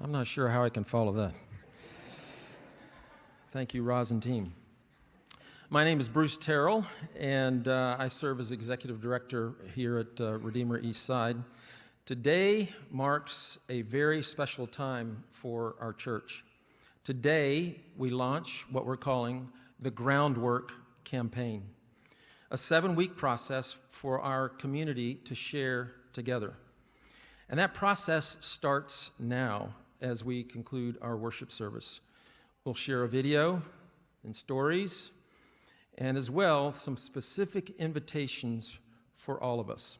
I'm not sure how I can follow that. Thank you, Roz and team. My name is Bruce Terrell, and I serve as Executive Director here at Redeemer East Side. Today marks a very special time for our church. Today, we launch what we're calling the Groundwork campaign, a 7-week process for our community to share together. And that process starts now as we conclude our worship service. We'll share a video and stories, and as well, some specific invitations for all of us.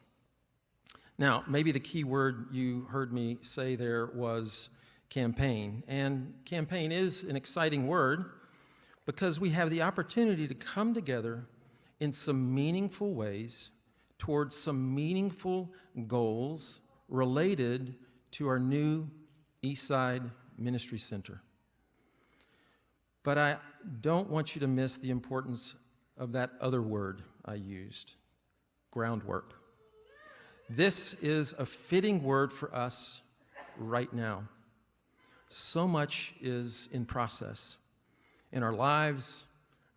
Now, maybe the key word you heard me say there was campaign. And campaign is an exciting word because we have the opportunity to come together in some meaningful ways towards some meaningful goals related to our new Eastside Ministry Center. But I don't want you to miss the importance of that other word I used, groundwork. This is a fitting word for us right now. So much is in process in our lives,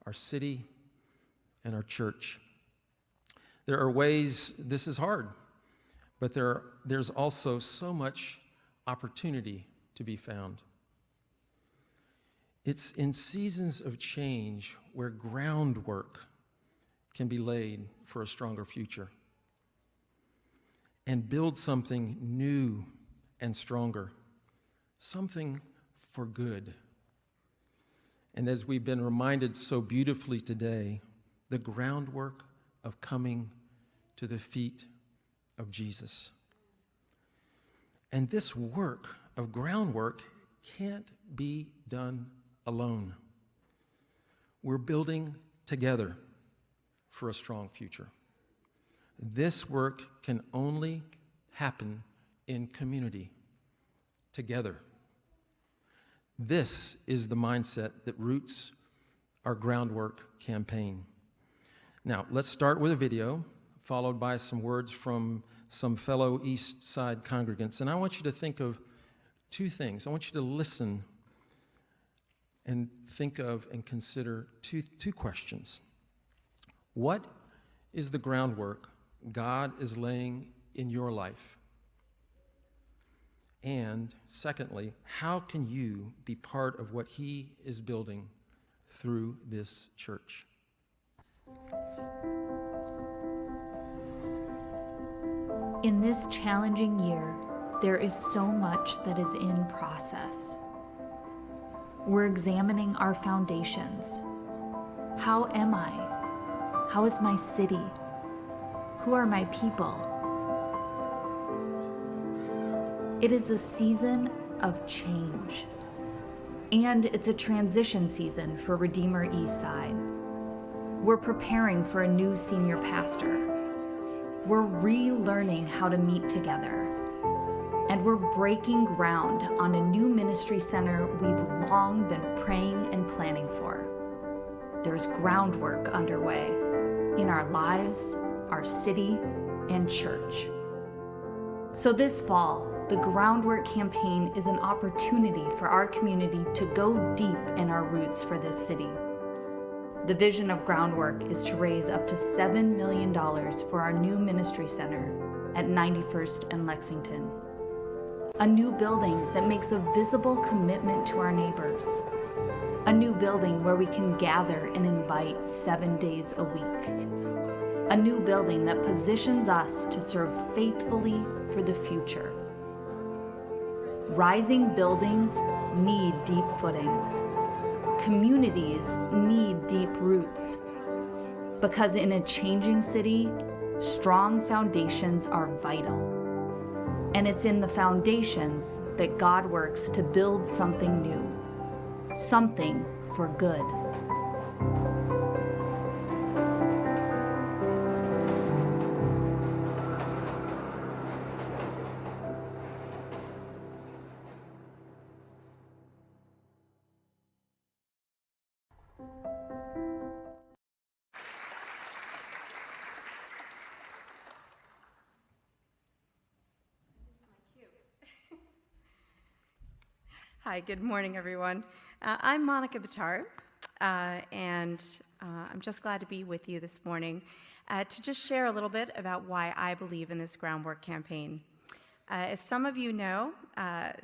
our city, and our church. There are ways this is hard, but there's also so much opportunity to be found. It's in seasons of change where groundwork can be laid for a stronger future and build something new and stronger, something for good. And as we've been reminded so beautifully today, the groundwork of coming to the feet of Jesus. And this work of groundwork can't be done alone. We're building together for a strong future. This work can only happen in community, together. This is the mindset that roots our Groundwork campaign. Now, let's start with a video, followed by some words from some fellow East Side congregants. And I want you to think of two things. I want you to listen and think of and consider two questions. What is the groundwork God is laying in your life? And secondly, how can you be part of what He is building through this church? In this challenging year, there is so much that is in process. We're examining our foundations. How am I? How is my city? Who are my people? It is a season of change. And it's a transition season for Redeemer East Side. We're preparing for a new senior pastor. We're relearning how to meet together. And we're breaking ground on a new ministry center we've long been praying and planning for. There's groundwork underway in our lives, our city, and church. So this fall, the Groundwork campaign is an opportunity for our community to go deep in our roots for this city. The vision of Groundwork is to raise up to $7 million for our new ministry center at 91st and Lexington. A new building that makes a visible commitment to our neighbors. A new building where we can gather and invite 7 days a week. A new building that positions us to serve faithfully for the future. Rising buildings need deep footings. Communities need deep roots. Because in a changing city, strong foundations are vital. And it's in the foundations that God works to build something new, something for good. Hi, good morning, everyone. I'm Monica Bitar, and I'm just glad to be with you this morning to just share a little bit about why I believe in this Groundwork campaign. As some of you know,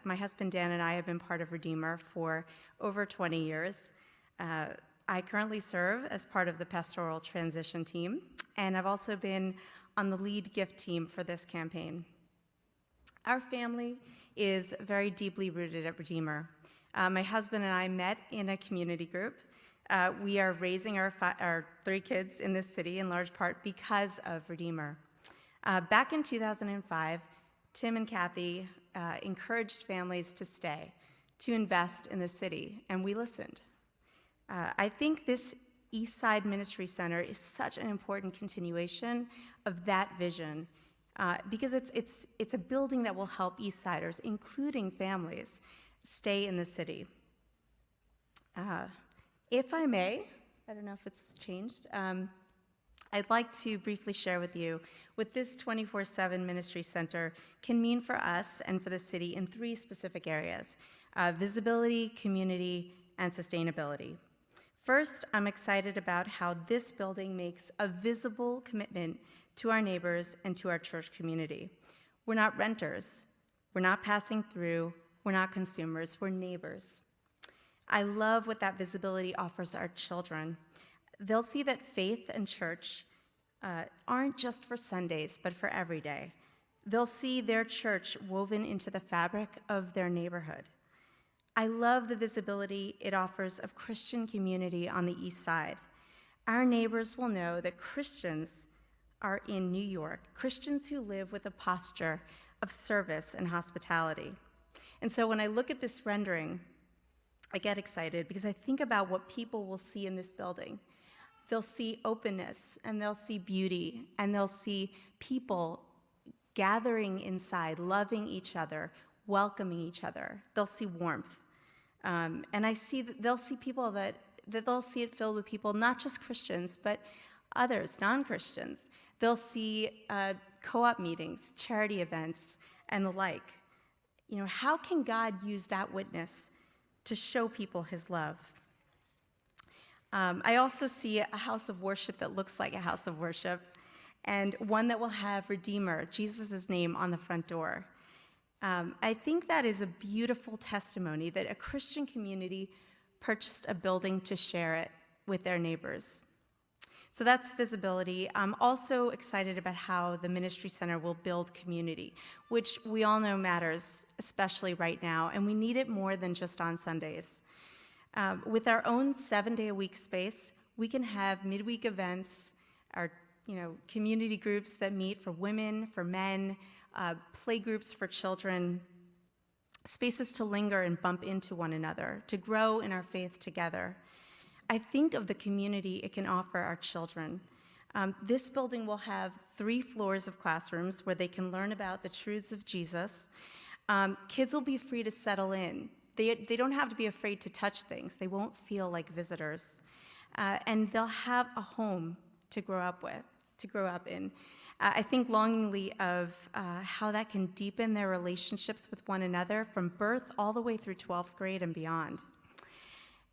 my husband Dan and I have been part of Redeemer for over 20 years. I currently serve as part of the pastoral transition team, and I've also been on the lead gift team for this campaign. Our family is very deeply rooted at Redeemer. My husband and I met in a community group. We are raising our 3 kids in this city in large part because of Redeemer. Back in 2005, Tim and Kathy encouraged families to stay, to invest in the city, and we listened. I think this Eastside Ministry Center is such an important continuation of that vision because it's a building that will help Eastsiders, including families, stay in the city. If I may, I don't know if it's changed, I'd like to briefly share with you what this 24/7 ministry center can mean for us and for the city in 3 specific areas: visibility, community, and sustainability. First, I'm excited about how this building makes a visible commitment to our neighbors and to our church community. We're not renters, we're not passing through, we're not consumers, we're neighbors. I love what that visibility offers our children. They'll see that faith and church aren't just for Sundays, but for every day. They'll see their church woven into the fabric of their neighborhood. I love the visibility it offers of Christian community on the East Side. Our neighbors will know that Christians are in New York, Christians who live with a posture of service and hospitality. And so when I look at this rendering, I get excited because I think about what people will see in this building. They'll see openness, and they'll see beauty, and they'll see people gathering inside, loving each other, welcoming each other. They'll see warmth. And I see that they'll see people that they'll see it filled with people, not just Christians, but others, non-Christians. They'll see co-op meetings, charity events, and the like. You know, how can God use that witness to show people his love? I also see a house of worship that looks like a house of worship, and one that will have Redeemer, Jesus' name, on the front door. I think that is a beautiful testimony that a Christian community purchased a building to share it with their neighbors. So that's visibility. I'm also excited about how the Ministry Center will build community, which we all know matters, especially right now, and we need it more than just on Sundays. With our own 7-day-a-week space, we can have midweek events, our community groups that meet for women, for men, play groups for children, spaces to linger and bump into one another, to grow in our faith together. I think of the community it can offer our children. This building will have 3 floors of classrooms where they can learn about the truths of Jesus. Kids will be free to settle in. They don't have to be afraid to touch things. They won't feel like visitors. And they'll have a home to grow up in. I think longingly of how that can deepen their relationships with one another from birth all the way through 12th grade and beyond.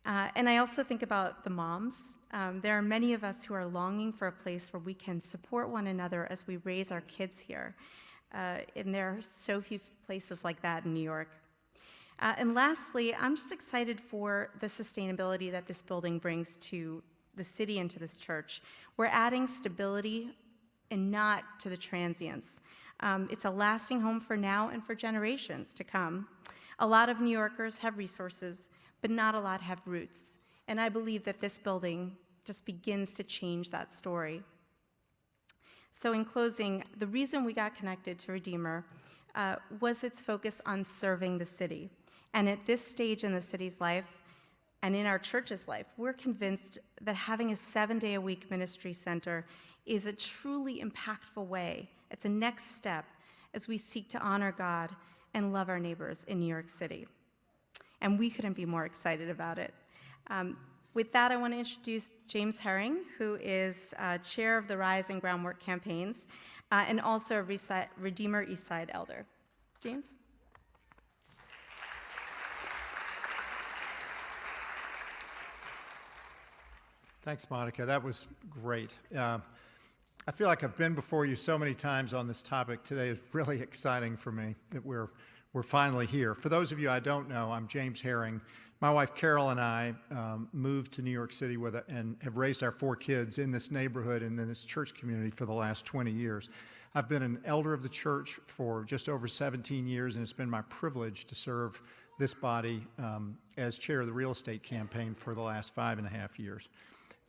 And I also think about the moms. There are many of us who are longing for a place where we can support one another as we raise our kids here. And there are so few places like that in New York. And lastly, I'm just excited for the sustainability that this building brings to the city and to this church. We're adding stability and not to the transients. It's a lasting home for now and for generations to come. A lot of New Yorkers have resources, but not a lot have roots. And I believe that this building just begins to change that story. So in closing, the reason we got connected to Redeemer was its focus on serving the city. And at this stage in the city's life, and in our church's life, we're convinced that having a 7-day-a-week ministry center is a truly impactful way. It's a next step as we seek to honor God and love our neighbors in New York City. And we couldn't be more excited about it. With that, I want to introduce James Herring, who is chair of the Rise and Groundwork campaigns, and also a Redeemer Eastside elder. James? Thanks, Monica. That was great. I feel like I've been before you so many times on this topic. Today is really exciting for me that we're finally here. For those of you I don't know, I'm James Herring. My wife Carol and I moved to New York City and have raised our 4 kids in this neighborhood and in this church community for the last 20 years. I've been an elder of the church for just over 17 years, and it's been my privilege to serve this body as chair of the real estate campaign for the last 5.5 years.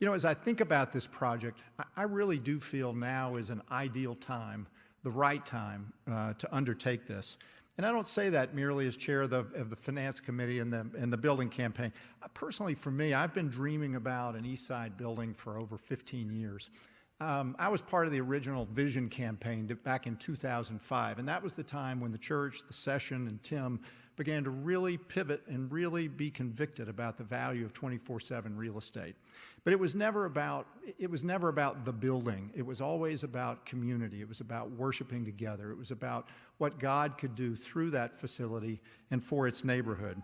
You know, as I think about this project, I really do feel now is an ideal time, the right time to undertake this. And I don't say that merely as chair of the finance committee and the building campaign. Personally, for me, I've been dreaming about an East Side building for over 15 years. I was part of the original Vision campaign back in 2005, and that was the time when the church, the session, and Tim began to really pivot and really be convicted about the value of 24/7 real estate. But it was never about the building. It was always about community. It was about worshiping together. It was about what God could do through that facility and for its neighborhood.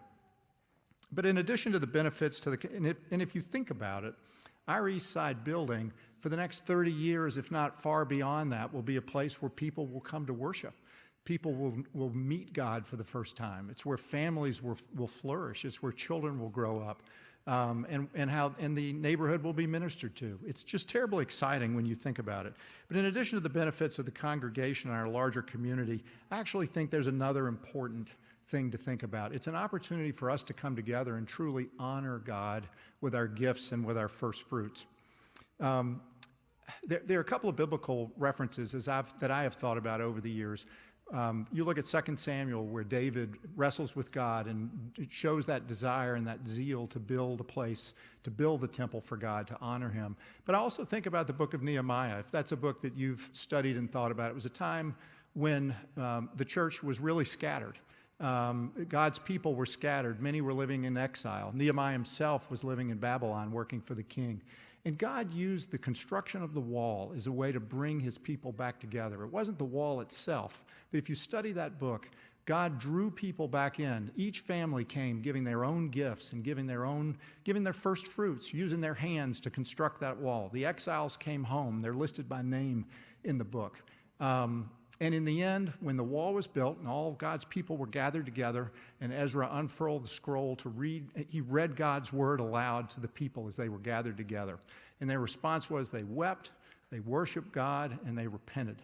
But in addition to the benefits and if you think about it, our East Side building for the next 30 years, if not far beyond that, will be a place where people will come to worship. People will meet God for the first time. It's where families will flourish. It's where children will grow up, and the neighborhood will be ministered to. It's just terribly exciting when you think about it. But in addition to the benefits of the congregation and our larger community, I actually think there's another important thing to think about. It's an opportunity for us to come together and truly honor God with our gifts and with our first fruits. There are a couple of biblical references that I have thought about over the years. You look at 2 Samuel where David wrestles with God, and it shows that desire and that zeal to build a place, to build the temple for God, to honor him. But I also think about the book of Nehemiah. If that's a book that you've studied and thought about, it was a time when the church was really scattered. God's people were scattered. Many were living in exile. Nehemiah himself was living in Babylon working for the king. And God used the construction of the wall as a way to bring his people back together. It wasn't the wall itself, but if you study that book, God drew people back in. Each family came giving their own gifts and giving their first fruits, using their hands to construct that wall. The exiles came home. They're listed by name in the book. And in the end, when the wall was built and all of God's people were gathered together and Ezra unfurled the scroll to read, he read God's word aloud to the people as they were gathered together. And their response was they wept, they worshiped God, and they repented.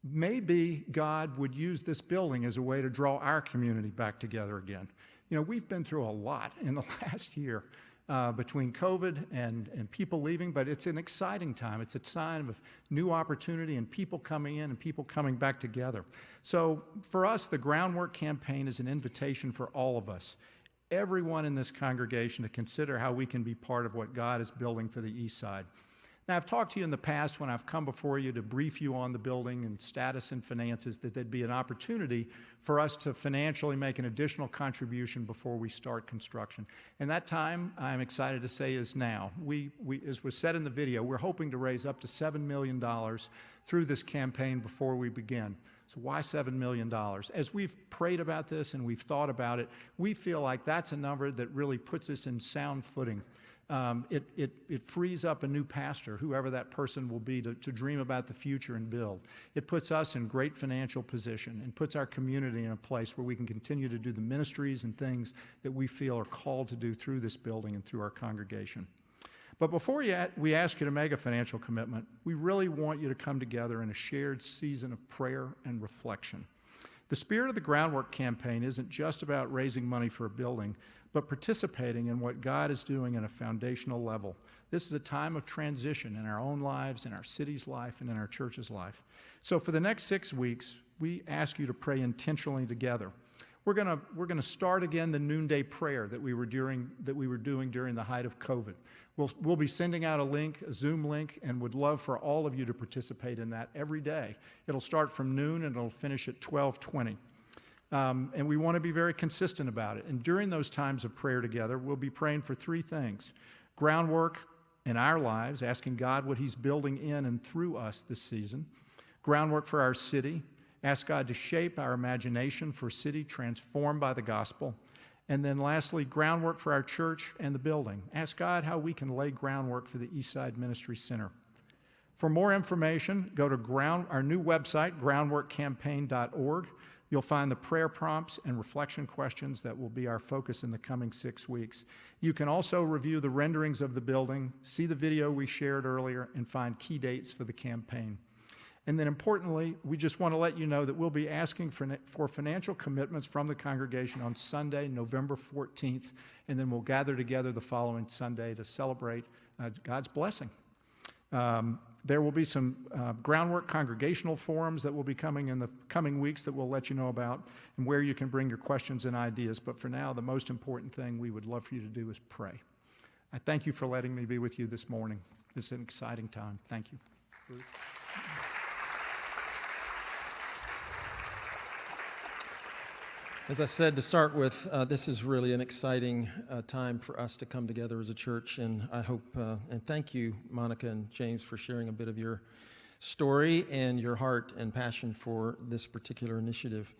Maybe God would use this building as a way to draw our community back together again. You know, we've been through a lot in the last year. Between COVID and people leaving, but it's an exciting time. It's a sign of new opportunity and people coming in and people coming back together. So for us, the Groundwork campaign is an invitation for all of us, everyone in this congregation, to consider how we can be part of what God is building for the East Side. Now, I've talked to you in the past when I've come before you to brief you on the building and status and finances that there'd be an opportunity for us to financially make an additional contribution before we start construction. And that time, I'm excited to say, is now. We as was said in the video, we're hoping to raise up to $7 million through this campaign before we begin. So why $7 million? As we've prayed about this and we've thought about it, we feel like that's a number that really puts us in sound footing. It frees up a new pastor, whoever that person will be, to dream about the future and build. It puts us in great financial position and puts our community in a place where we can continue to do the ministries and things that we feel are called to do through this building and through our congregation. But before we ask you to make a financial commitment, we really want you to come together in a shared season of prayer and reflection. The spirit of the Groundwork campaign isn't just about raising money for a building, but participating in what God is doing at a foundational level. This is a time of transition in our own lives, in our city's life, and in our church's life. So for the next 6 weeks, we ask you to pray intentionally together. We're gonna start again the noonday prayer that we were doing during the height of COVID. We'll be sending out a link, a Zoom link, and would love for all of you to participate in that every day. It'll start from noon and it'll finish at 12:20. And we want to be very consistent about it. And during those times of prayer together, we'll be praying for 3 things. Groundwork in our lives, asking God what he's building in and through us this season. Groundwork for our city. Ask God to shape our imagination for a city transformed by the gospel. And then lastly, groundwork for our church and the building. Ask God how we can lay groundwork for the Eastside Ministry Center. For more information, go to our new website, groundworkcampaign.org. You'll find the prayer prompts and reflection questions that will be our focus in the coming 6 weeks. You can also review the renderings of the building, see the video we shared earlier, and find key dates for the campaign. And then importantly, we just want to let you know that we'll be asking for financial commitments from the congregation on Sunday, November 14th, and then we'll gather together the following Sunday to celebrate God's blessing. There will be some groundwork congregational forums that will be coming in the coming weeks that we'll let you know about, and where you can bring your questions and ideas. But for now, the most important thing we would love for you to do is pray. I thank you for letting me be with you this morning. This is an exciting time. Thank you. Bruce? As I said to start with, this is really an exciting time for us to come together as a church, and I hope, and thank you, Monica and James, for sharing a bit of your story and your heart and passion for this particular initiative.